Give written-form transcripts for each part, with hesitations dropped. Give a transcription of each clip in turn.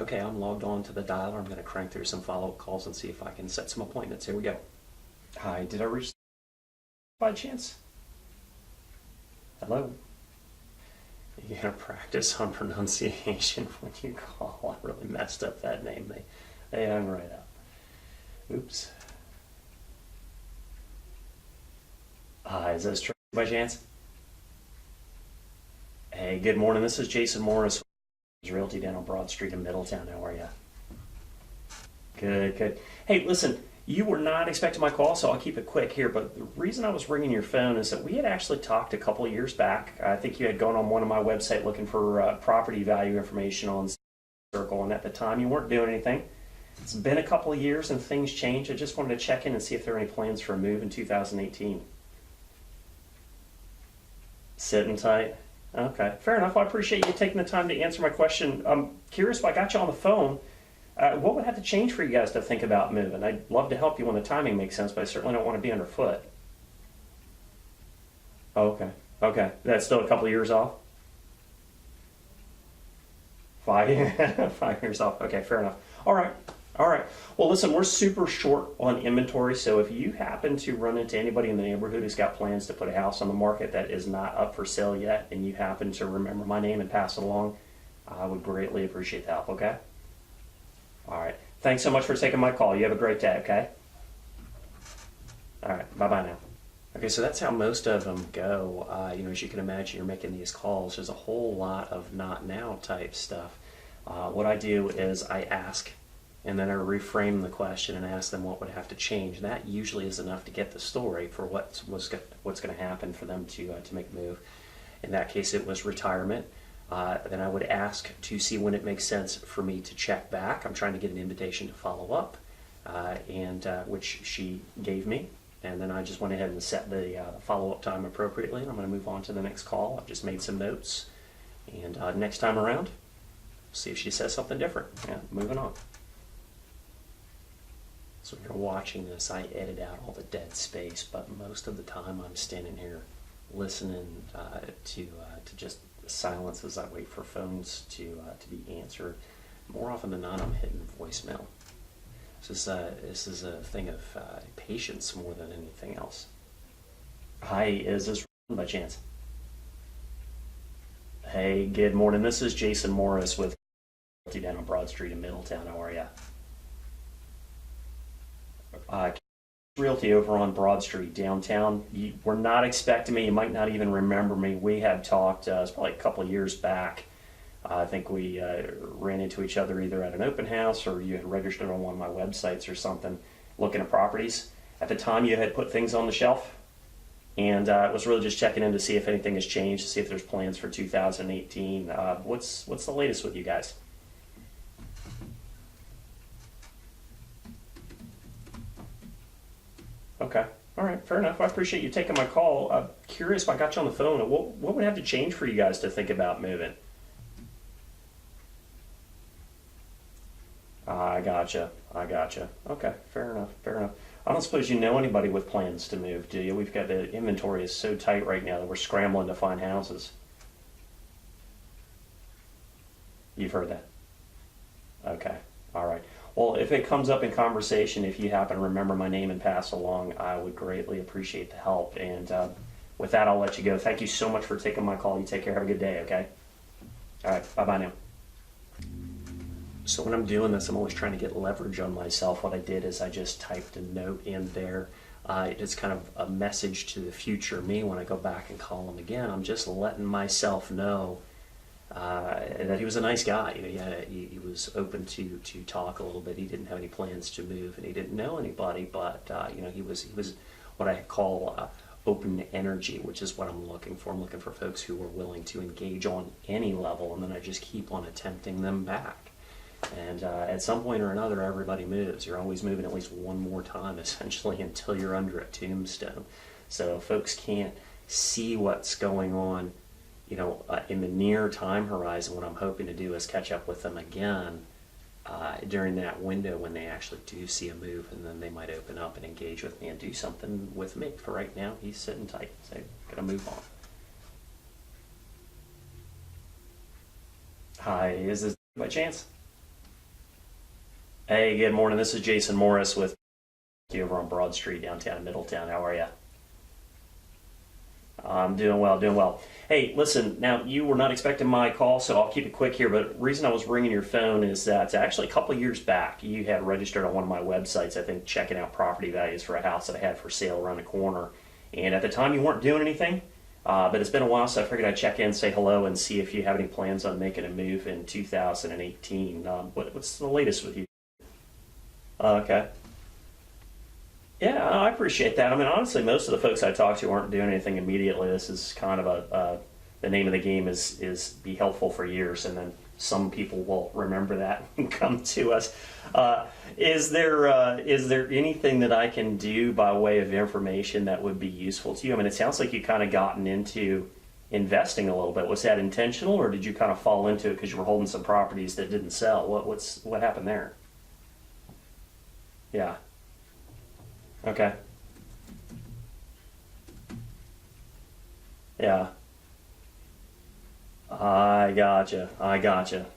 Okay, I'm logged on to the dialer. I'm going to crank through some follow-up calls and see if I can set some appointments. Here we go. Hi, did I reach by chance? Hello? You gotta practice on pronunciation when you call. I really messed up that name. They hung right up. Oops. Hi, is this Trey by chance? Hey, good morning. This is Jason Morris, Realty down on Broad Street in Middletown. How are you? Good, good. Hey, listen, you were not expecting my call, so I'll keep it quick here. But the reason I was ringing your phone is that we had actually talked a couple of years back. I think you had gone on one of my website looking for property value information on Circle, and at the time you weren't doing anything. It's been a couple of years and things change. I just wanted to check in and see if there are any plans for a move in 2018. Sitting tight. Okay, fair enough. Well, I appreciate you taking the time to answer my question. I'm curious if I got you on the phone. What would have to change for you guys to think about moving? I'd love to help you when the timing makes sense, but I certainly don't want to be underfoot. Okay, okay. That's still a couple of years off? 5, 5 years off. Okay, fair enough. All right, all right. Well, listen, we're super short on inventory, so if you happen to run into anybody in the neighborhood who's got plans to put a house on the market that is not up for sale yet, and you happen to remember my name and pass it along, I would greatly appreciate the help, okay? All right. Thanks so much for taking my call. You have a great day, okay? All right. Bye-bye now. Okay, so that's how most of them go. As you can imagine, you're making these calls. There's a whole lot of not now type stuff. What I do is I ask, and then I reframe the question and ask them what would have to change. That usually is enough to get the story for what's going to happen for them to make a move. In that case, it was retirement. Then I would ask to see when it makes sense for me to check back. I'm trying to get an invitation to follow up, which she gave me. And then I just went ahead and set the follow-up time appropriately. And I'm going to move on to the next call. I've just made some notes. And next time around, see if she says something different. Yeah, moving on. So when you're watching this, I edit out all the dead space, but most of the time I'm standing here listening to just silence as I wait for phones to be answered. More often than not, I'm hitting voicemail. This is a thing of patience more than anything else. Hi, is this by chance? Hey, good morning. This is Jason Morris with down on Broad Street in Middletown. How are you? Realty over on Broad Street downtown. You were not expecting me. You might not even remember me. We had talked. It's probably a couple of years back. I think we ran into each other either at an open house or you had registered on one of my websites or something, looking at properties. At the time, you had put things on the shelf, and it was really just checking in to see if anything has changed, to see if there's plans for 2018. What's the latest with you guys? Okay. All right. Fair enough. I appreciate you taking my call. Curious if I got you on the phone. What would have to change for you guys to think about moving? I gotcha. I gotcha. Okay. Fair enough. Fair enough. I don't suppose you know anybody with plans to move, do you? We've got the inventory is so tight right now that we're scrambling to find houses. You've heard that. Okay. All right. Well, if it comes up in conversation, if you happen to remember my name and pass along, I would greatly appreciate the help. And with that, I'll let you go. Thank you so much for taking my call. You take care. Have a good day, okay? All right. Bye-bye now. So when I'm doing this, I'm always trying to get leverage on myself. What I did is I just typed a note in there. It's kind of a message to the future me when I go back and call him again. I'm just letting myself know that he was a nice guy. He was open to talk a little bit. He didn't have any plans to move, and he didn't know anybody. But he was what I call open energy, which is what I'm looking for. I'm looking for folks who are willing to engage on any level, and then I just keep on attempting them back. And at some point or another, everybody moves. You're always moving at least one more time, essentially, until you're under a tombstone. So folks can't see what's going on in the near time horizon. What I'm hoping to do is catch up with them again during that window when they actually do see a move, and then they might open up and engage with me and do something with me. For right now, he's sitting tight, so gotta move on. Hi, is this by chance? Hey, good morning. This is Jason Morris with you over on Broad Street, downtown in Middletown. How are you? I'm doing well, doing well. Hey, listen, now you were not expecting my call, so I'll keep it quick here. But the reason I was ringing your phone is that actually a couple of years back, you had registered on one of my websites, I think, checking out property values for a house that I had for sale around the corner. And at the time, you weren't doing anything, but it's been a while, so I figured I'd check in, say hello, and see if you have any plans on making a move in 2018. What's the latest with you? Okay. Yeah, I appreciate that. I mean, honestly, most of the folks I talk to aren't doing anything immediately. This is kind of the name of the game is be helpful for years, and then some people will remember that and come to us. Is there anything that I can do by way of information that would be useful to you? I mean, it sounds like you kind of gotten into investing a little bit. Was that intentional, or did you kind of fall into it because you were holding some properties that didn't sell? What happened there? Yeah. Okay. Yeah. I gotcha. I gotcha.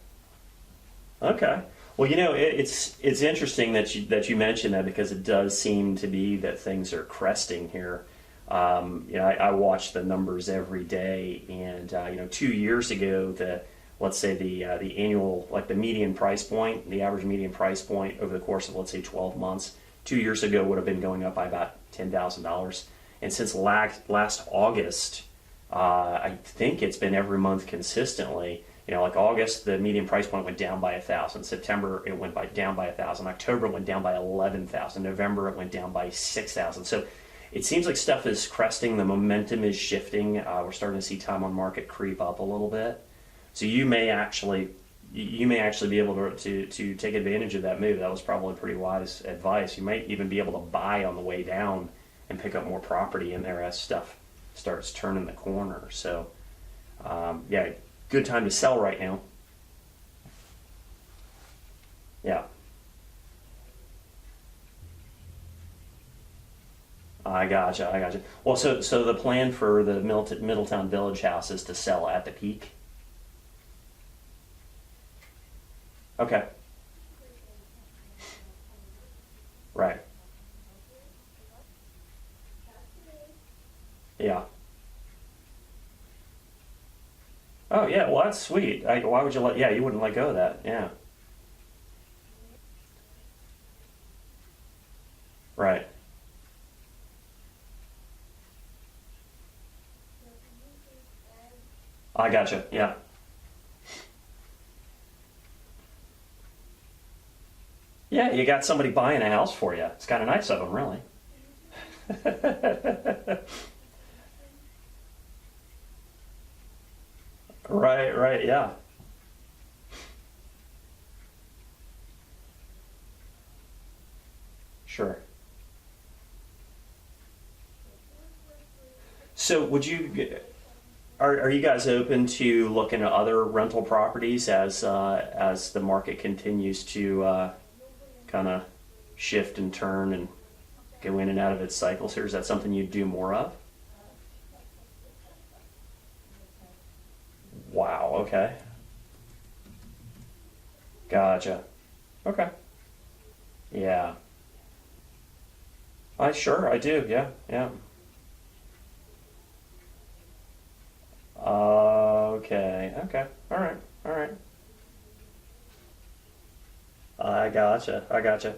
Okay. Well, it's interesting that you mentioned that because it does seem to be that things are cresting here. I watch the numbers every day, and 2 years ago, let's say the annual, like the median price point, the average median price point over the course of, let's say, 12 months, 2 years ago would have been going up by about $10,000, and since last August, I think it's been every month consistently. Like August, the median price point went down by 1,000. September, it went down by 1,000. October, it went down by 11,000. November, it went down by 6,000. So it seems like stuff is cresting. The momentum is shifting. We're starting to see time on market creep up a little bit. So you may actually be able to take advantage of that move. That was probably pretty wise advice. You might even be able to buy on the way down and pick up more property in there as stuff starts turning the corner. So, yeah, good time to sell right now. Yeah, I gotcha. I gotcha. Well, so the plan for the Middletown Village house is to sell at the peak. Okay. Right. Yeah. Oh, yeah. Well, that's sweet. Why would you let? Yeah, you wouldn't let go of that. Yeah. Right. I gotcha. Yeah. Yeah, you got somebody buying a house for you. It's kind of nice of them, really. Right, right, yeah. Sure. So are you guys open to looking at other rental properties as the market continues to kind of shift and turn and go in and out of its cycles here? Is that something you do more of? Wow, okay. Gotcha. Okay. Yeah. I do. Yeah, yeah. Okay, okay. All right, all right. I gotcha. I gotcha.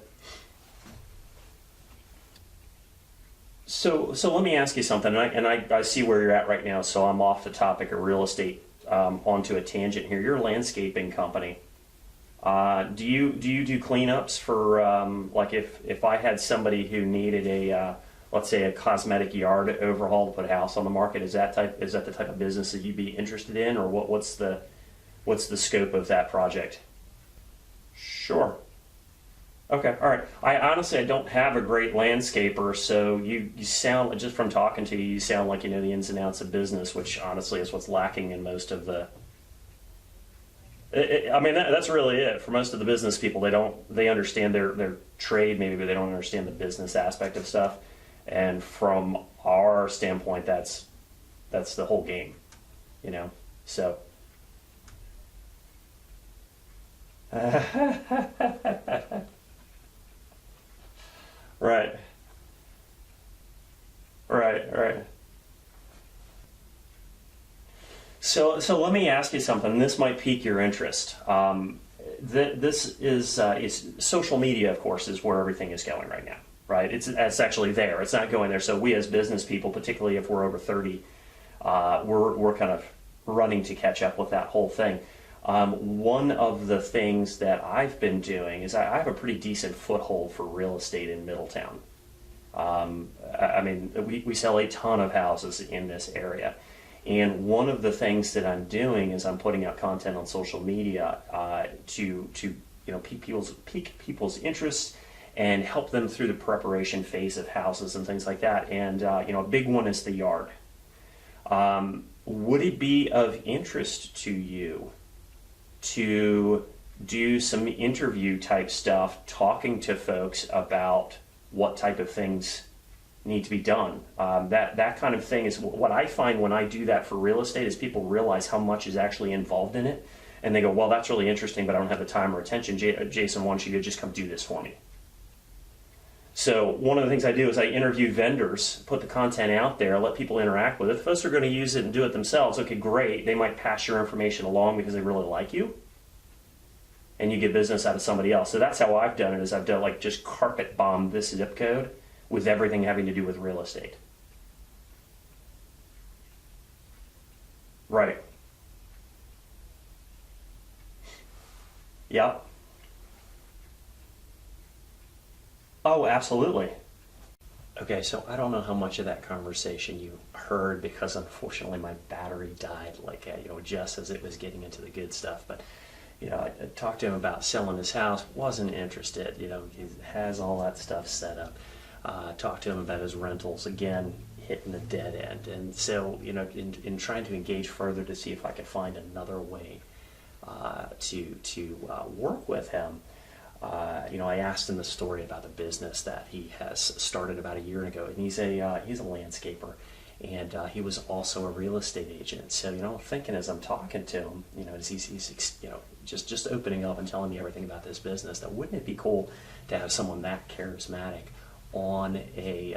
So let me ask you something, and I see where you're at right now. So I'm off the topic of real estate, onto a tangent here. You're a landscaping company. Do you do cleanups for like if I had somebody who needed let's say a cosmetic yard overhaul to put a house on the market? Is that the type of business that you'd be interested in, or what's the scope of that project? Sure. Okay, all right. I don't have a great landscaper, so you sound, just from talking to you, you sound like you know the ins and outs of business, which honestly is what's lacking in most of the. I mean, that's really it for most of the business people. They understand their trade maybe, but they don't understand the business aspect of stuff. And from our standpoint, that's the whole game, you know. So. So let me ask you something. This might pique your interest. This is social media, of course, is where everything is going right now, right? It's actually there. It's not going there. So we as business people, particularly if we're over 30, we're kind of running to catch up with that whole thing. One of the things that I've been doing is I have a pretty decent foothold for real estate in Middletown. I mean, we sell a ton of houses in this area. And one of the things that I'm doing is I'm putting out content on social media to pique people's interests and help them through the preparation phase of houses and things like that. And a big one is the yard. Would it be of interest to you to do some interview type stuff, talking to folks about what type of things need to be done? That kind of thing is what I find when I do that for real estate, is people realize how much is actually involved in it, and they go, well, that's really interesting, but I don't have the time or attention. Jason, why don't you just come do this for me? So one of the things I do is I interview vendors, put the content out there, let people interact with it. If folks are going to use it and do it themselves, okay, great. They might pass your information along because they really like you, and you get business out of somebody else. So that's how I've done it, is I've done like just carpet bomb this zip code with everything having to do with real estate. Right. Yeah. Oh, absolutely. Okay, so I don't know how much of that conversation you heard, because unfortunately my battery died just as it was getting into the good stuff. But I talked to him about selling his house, wasn't interested. He has all that stuff set up. Talked to him about his rentals, again, hitting a dead end. And so, in trying to engage further to see if I could find another way to work with him, I asked him the story about the business that he has started about a year ago, and he's a landscaper, and he was also a real estate agent. So, thinking as I'm talking to him, as he's just opening up and telling me everything about this business, that wouldn't it be cool to have someone that charismatic on in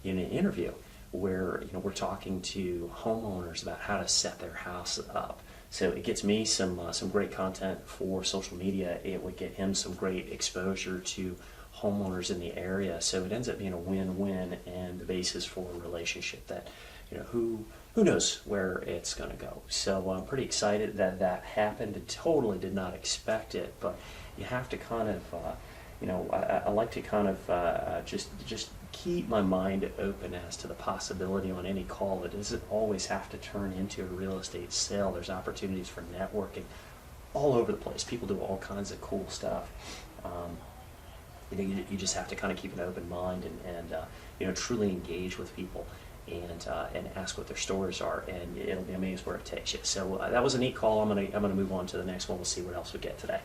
an interview where we're talking to homeowners about how to set their house up. So it gets me some great content for social media. It would get him some great exposure to homeowners in the area. So it ends up being a win-win, and the basis for a relationship that who knows where it's going to go. So I'm pretty excited that happened. I totally did not expect it, but you have to kind of I like to kind of just keep my mind open as to the possibility on any call. It doesn't always have to turn into a real estate sale. There's opportunities for networking all over the place. People do all kinds of cool stuff. You just have to kind of keep an open mind and truly engage with people and ask what their stories are, and it'll be amazing where it takes you. So that was a neat call. I'm gonna move on to the next one. We'll see what else we get today.